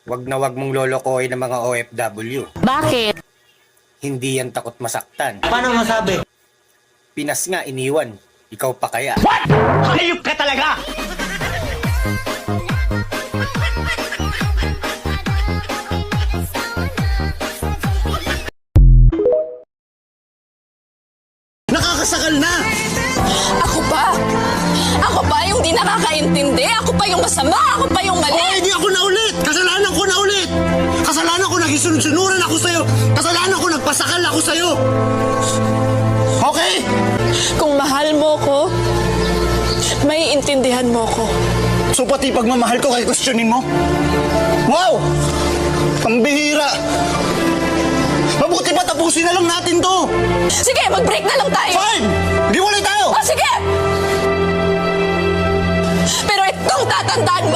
Wag na wag mong lolokohin ng mga OFW. Bakit? Hindi yan takot masaktan. Paano masabi? Pinas nga iniwan. Ikaw pa kaya? Hayop ka talaga! Nakakasakal na! Ako pa? Ako pa yung di nakakaintindi? Ako pa yung masama? Ako pa yung mali? Oh, hindi ako na ulit! Kasalanan ko na ulit! Kasalanan ko nagisunod-sunuran ako sa'yo! Kasalanan ko nagpasakal ako sa'yo! Okay? Kung mahal mo ko, may intindihan mo ko. So pati pagmamahal ko kay questionin mo? Wow! Ang bihira! Mabuti pa tapusin na lang natin to! Sige, mag-break na lang tayo! Fine! Di wala tayo! O sige! Pero itong tatandaan mo,